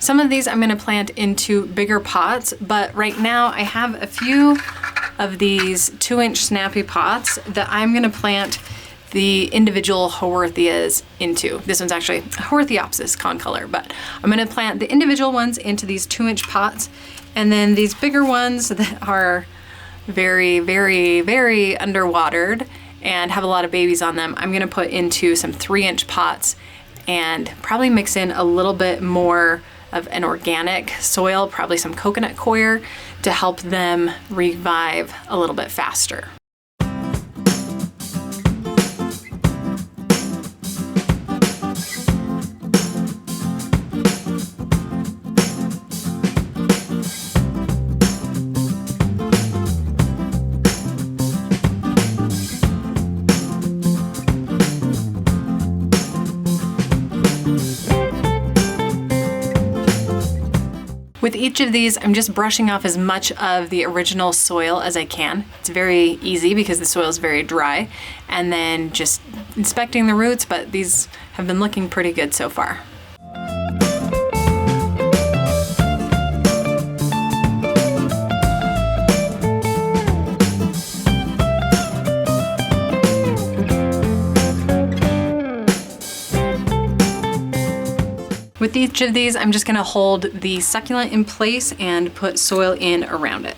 Some of these I'm gonna plant into bigger pots, but right now I have a few of these 2-inch snappy pots that I'm gonna plant the individual Haworthias into. This one's actually Haworthiopsis concolor, but I'm gonna plant the individual ones into these 2-inch pots, and then these bigger ones that are very, very, very underwatered and have a lot of babies on them, I'm gonna put into some 3-inch pots and probably mix in a little bit more of an organic soil, probably some coconut coir, to help them revive a little bit faster. With each of these, I'm just brushing off as much of the original soil as I can. It's very easy because the soil is very dry, and then just inspecting the roots, but these have been looking pretty good so far. With each of these, I'm just gonna hold the succulent in place and put soil in around it.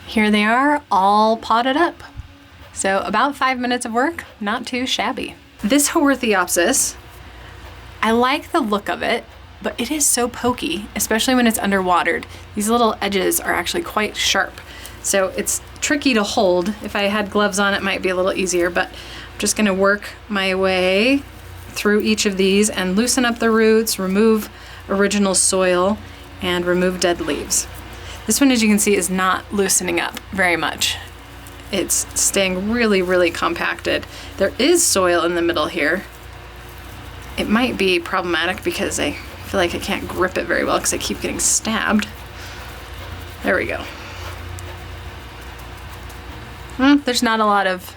Here they are, all potted up. So about 5 minutes of work, not too shabby. This Haworthiopsis, I like the look of it, but it is so pokey, especially when it's underwatered. These little edges are actually quite sharp. So it's tricky to hold. If I had gloves on, it might be a little easier, but I'm just gonna work my way through each of these and loosen up the roots, remove original soil, and remove dead leaves. This one, as you can see, is not loosening up very much. It's staying really, really compacted. There is soil in the middle here. It might be problematic because I feel like I can't grip it very well because I keep getting stabbed. There we go. There's not a lot of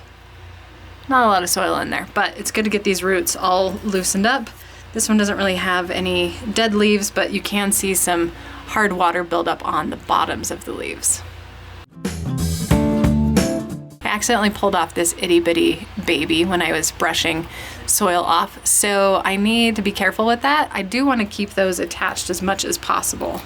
soil in there, but it's good to get these roots all loosened up. This one doesn't really have any dead leaves, but you can see some hard water buildup on the bottoms of the leaves. I accidentally pulled off this itty bitty baby when I was brushing soil off, so I need to be careful with that. I do want to keep those attached as much as possible.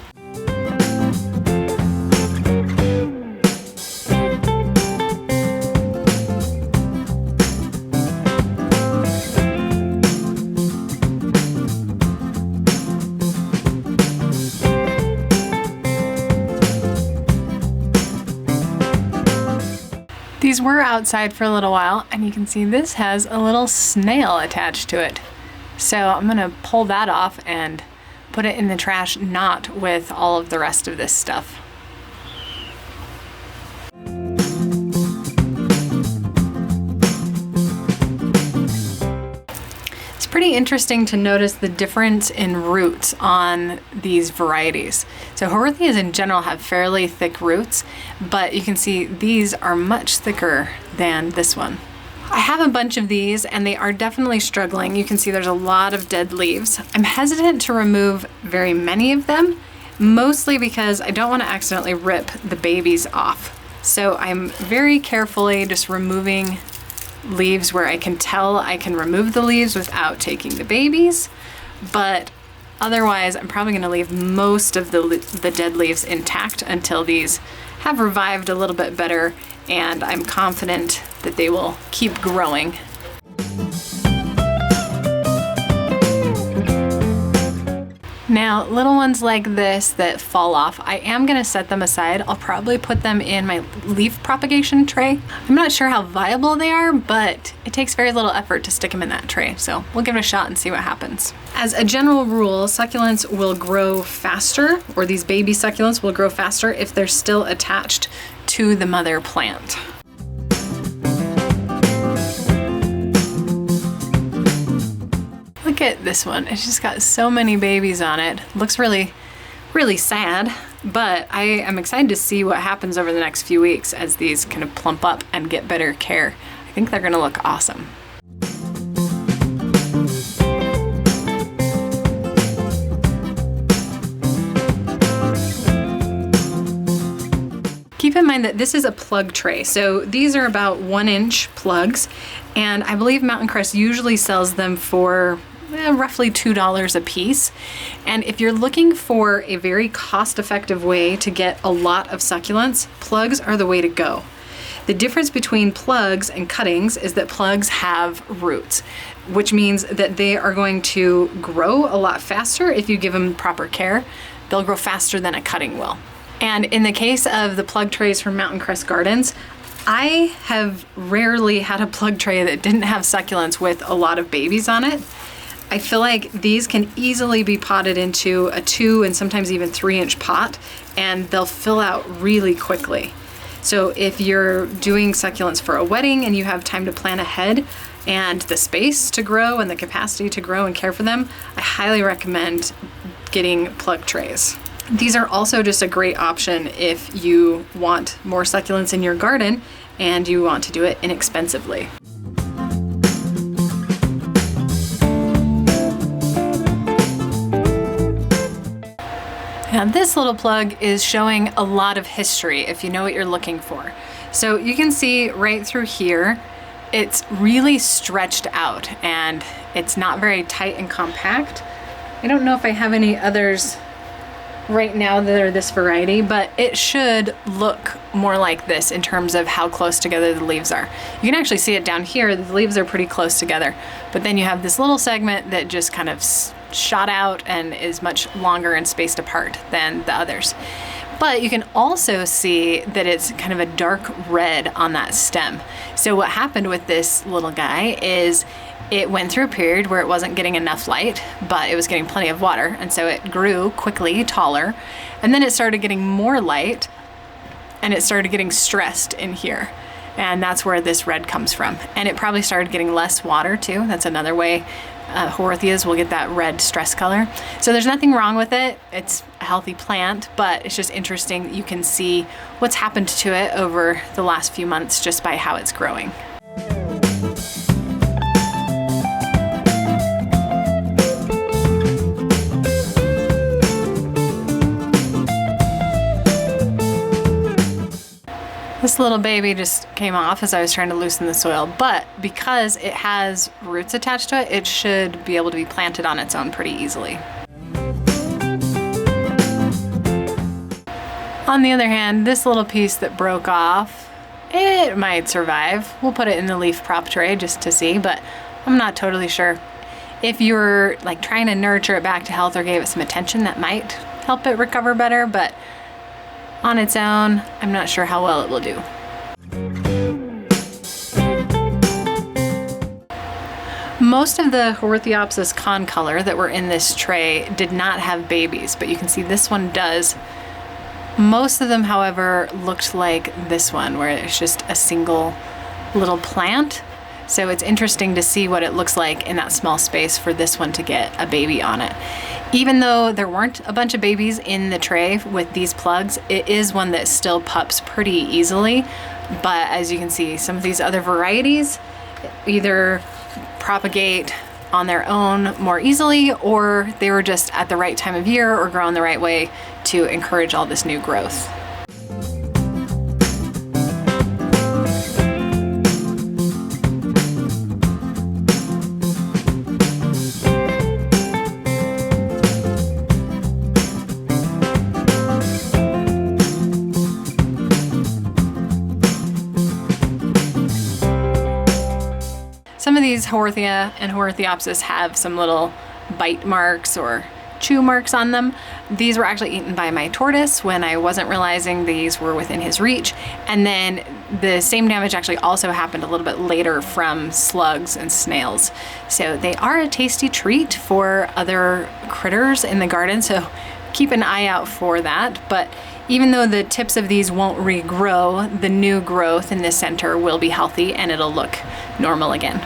These were outside for a little while, and you can see this has a little snail attached to it. So I'm gonna pull that off and put it in the trash, not with all of the rest of this stuff. It's pretty interesting to notice the difference in roots on these varieties. So Haworthias in general have fairly thick roots, but you can see these are much thicker than this one. I have a bunch of these and they are definitely struggling. You can see there's a lot of dead leaves. I'm hesitant to remove very many of them, mostly because I don't want to accidentally rip the babies off. So I'm very carefully just removing leaves where I can tell I can remove the leaves without taking the babies, but otherwise I'm probably going to leave most of the dead leaves intact until these have revived a little bit better and I'm confident that they will keep growing. Now, little ones like this that fall off, I am gonna set them aside. I'll probably put them in my leaf propagation tray. I'm not sure how viable they are, but it takes very little effort to stick them in that tray. So we'll give it a shot and see what happens. As a general rule, succulents will grow faster, or these baby succulents will grow faster if they're still attached to the mother plant. Look at this one. It's just got so many babies on it. Looks really, really sad, but I am excited to see what happens over the next few weeks as these kind of plump up and get better care. I think they're gonna look awesome. Keep in mind that this is a plug tray. So these are about 1-inch plugs, and I believe Mountain Crest usually sells them for roughly $2 a piece. And if you're looking for a very cost-effective way to get a lot of succulents, plugs are the way to go. The difference between plugs and cuttings is that plugs have roots, which means that they are going to grow a lot faster if you give them proper care. They'll grow faster than a cutting will. And in the case of the plug trays from Mountain Crest Gardens, I have rarely had a plug tray that didn't have succulents with a lot of babies on it. I feel like these can easily be potted into a 2 and sometimes even 3-inch pot, and they'll fill out really quickly. So if you're doing succulents for a wedding and you have time to plan ahead and the space to grow and the capacity to grow and care for them, I highly recommend getting plug trays. These are also just a great option if you want more succulents in your garden and you want to do it inexpensively. Now this little plug is showing a lot of history if you know what you're looking for. So you can see right through here, it's really stretched out and it's not very tight and compact. I don't know if I have any others right now that are this variety, but it should look more like this in terms of how close together the leaves are. You can actually see it down here, the leaves are pretty close together, but then you have this little segment that just kind of shot out and is much longer and spaced apart than the others. But you can also see that it's kind of a dark red on that stem. So what happened with this little guy is it went through a period where it wasn't getting enough light, but it was getting plenty of water, and so it grew quickly taller, and then it started getting more light, and it started getting stressed in here. And that's where this red comes from. And it probably started getting less water too. That's another way Haworthias will get that red stress color. So there's nothing wrong with it. It's a healthy plant, but it's just interesting. You can see what's happened to it over the last few months just by how it's growing. This little baby just came off as I was trying to loosen the soil, but because it has roots attached to it, it should be able to be planted on its own pretty easily. On the other hand, this little piece that broke off, it might survive. We'll put it in the leaf prop tray just to see, but I'm not totally sure. If you're like trying to nurture it back to health or gave it some attention, that might help it recover better, but on its own, I'm not sure how well it will do. Most of the Haworthiopsis concolor that were in this tray did not have babies, but you can see this one does. Most of them, however, looked like this one, where it's just a single little plant. So it's interesting to see what it looks like in that small space for this one to get a baby on it. Even though there weren't a bunch of babies in the tray with these plugs, it is one that still pups pretty easily. But as you can see, some of these other varieties either propagate on their own more easily, or they were just at the right time of year or grown the right way to encourage all this new growth. Some of these Haworthia and Haworthiopsis have some little bite marks or chew marks on them. These were actually eaten by my tortoise when I wasn't realizing these were within his reach. And then the same damage actually also happened a little bit later from slugs and snails. So they are a tasty treat for other critters in the garden, so keep an eye out for that. But even though the tips of these won't regrow, the new growth in the center will be healthy and it'll look normal again.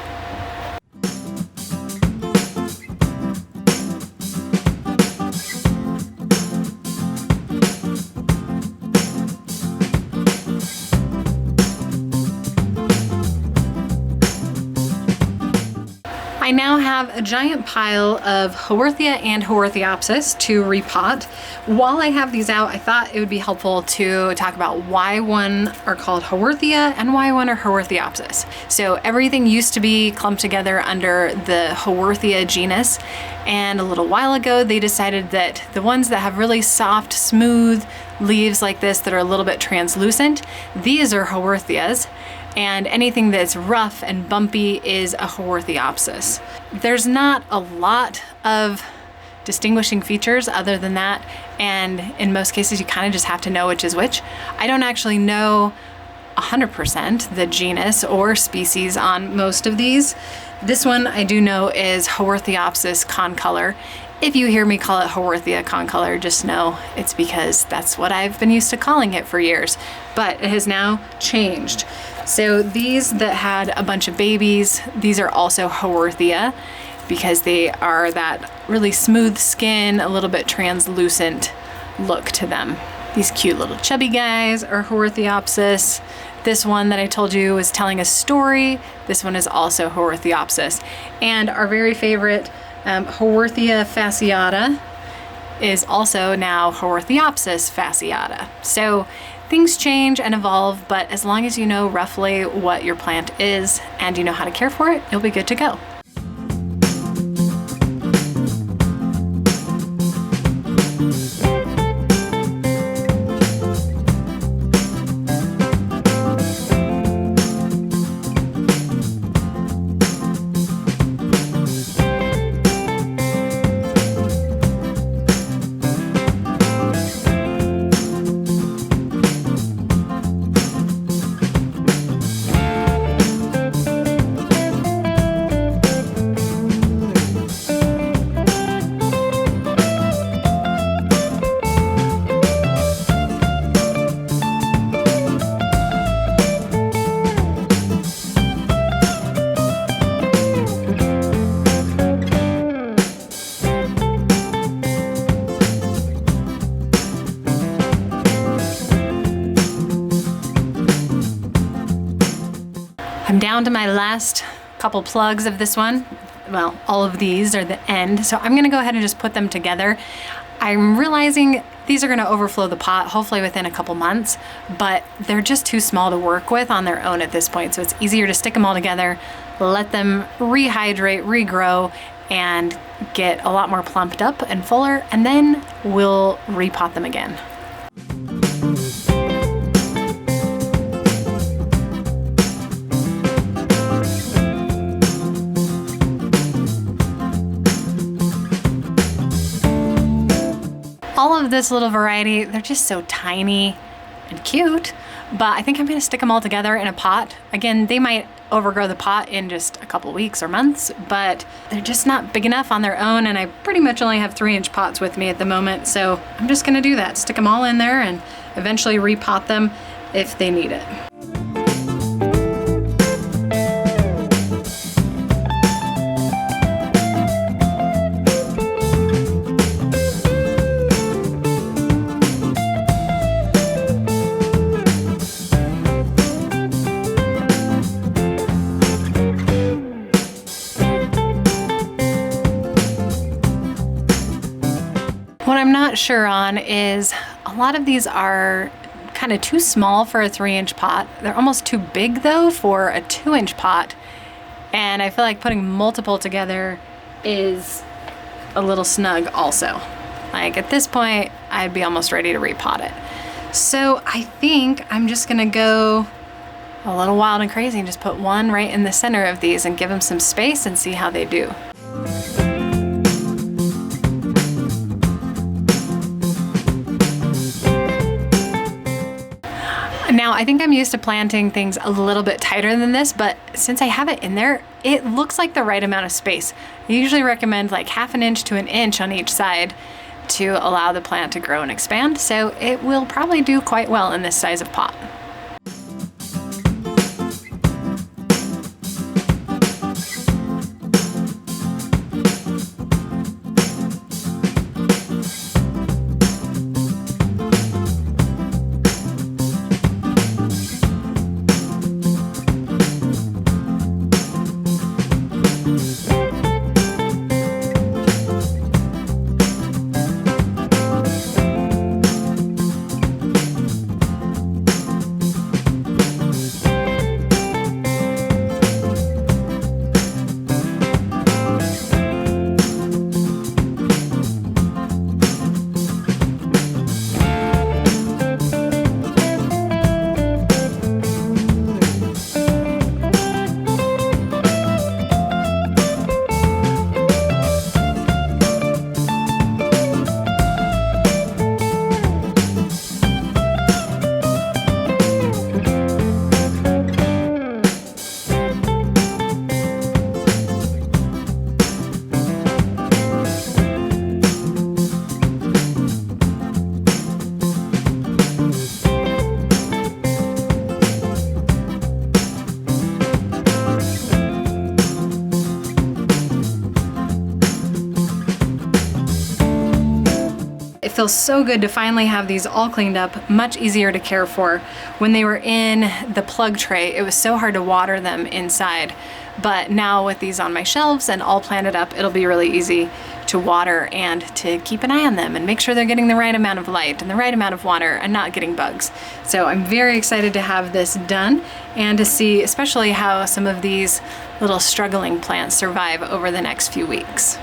I now have a giant pile of Haworthia and Haworthiopsis to repot. While I have these out, I thought it would be helpful to talk about why one are called Haworthia and why one are Haworthiopsis. So everything used to be clumped together under the Haworthia genus, and a little while ago they decided that the ones that have really soft, smooth leaves like this that are a little bit translucent, these are Haworthias. And anything that's rough and bumpy is a Haworthiopsis. There's not a lot of distinguishing features other than that, and in most cases you kind of just have to know which is which. I don't actually know 100% the genus or species on most of these. This one I do know is Haworthiopsis concolor. If you hear me call it Haworthia concolor, just know it's because that's what I've been used to calling it for years, but it has now changed. So these that had a bunch of babies, these are also Haworthia because they are that really smooth skin, a little bit translucent look to them. These cute little chubby guys are Haworthiopsis. This one that I told you was telling a story, this one is also Haworthiopsis. And our very favorite Haworthia fasciata is also now Haworthiopsis fasciata. So things change and evolve, but as long as you know roughly what your plant is and you know how to care for it, you'll be good to go. I'm down to my last couple plugs of this one. Well, all of these are the end, so I'm gonna go ahead and just put them together. I'm realizing these are gonna overflow the pot, hopefully within a couple months, but they're just too small to work with on their own at this point, so it's easier to stick them all together, let them rehydrate, regrow, and get a lot more plumped up and fuller, and then we'll repot them again. All of this little variety, they're just so tiny and cute, but I think I'm gonna stick them all together in a pot. Again, they might overgrow the pot in just a couple weeks or months, but they're just not big enough on their own, and I pretty much only have 3-inch pots with me at the moment, so I'm just gonna do that. Stick them all in there and eventually repot them if they need it. What I'm not sure on is a lot of these are kind of too small for a 3-inch pot. They're almost too big though for a 2-inch pot. And I feel like putting multiple together is a little snug also. Like at this point, I'd be almost ready to repot it. So I think I'm just gonna go a little wild and crazy and just put one right in the center of these and give them some space and see how they do. Now, I think I'm used to planting things a little bit tighter than this, but since I have it in there, it looks like the right amount of space. I usually recommend like 1/2 inch to 1 inch on each side to allow the plant to grow and expand, so it will probably do quite well in this size of pot. It feels so good to finally have these all cleaned up, much easier to care for. When they were in the plug tray, it was so hard to water them inside. But now with these on my shelves and all planted up, it'll be really easy to water and to keep an eye on them and make sure they're getting the right amount of light and the right amount of water and not getting bugs. So I'm very excited to have this done and to see especially how some of these little struggling plants survive over the next few weeks.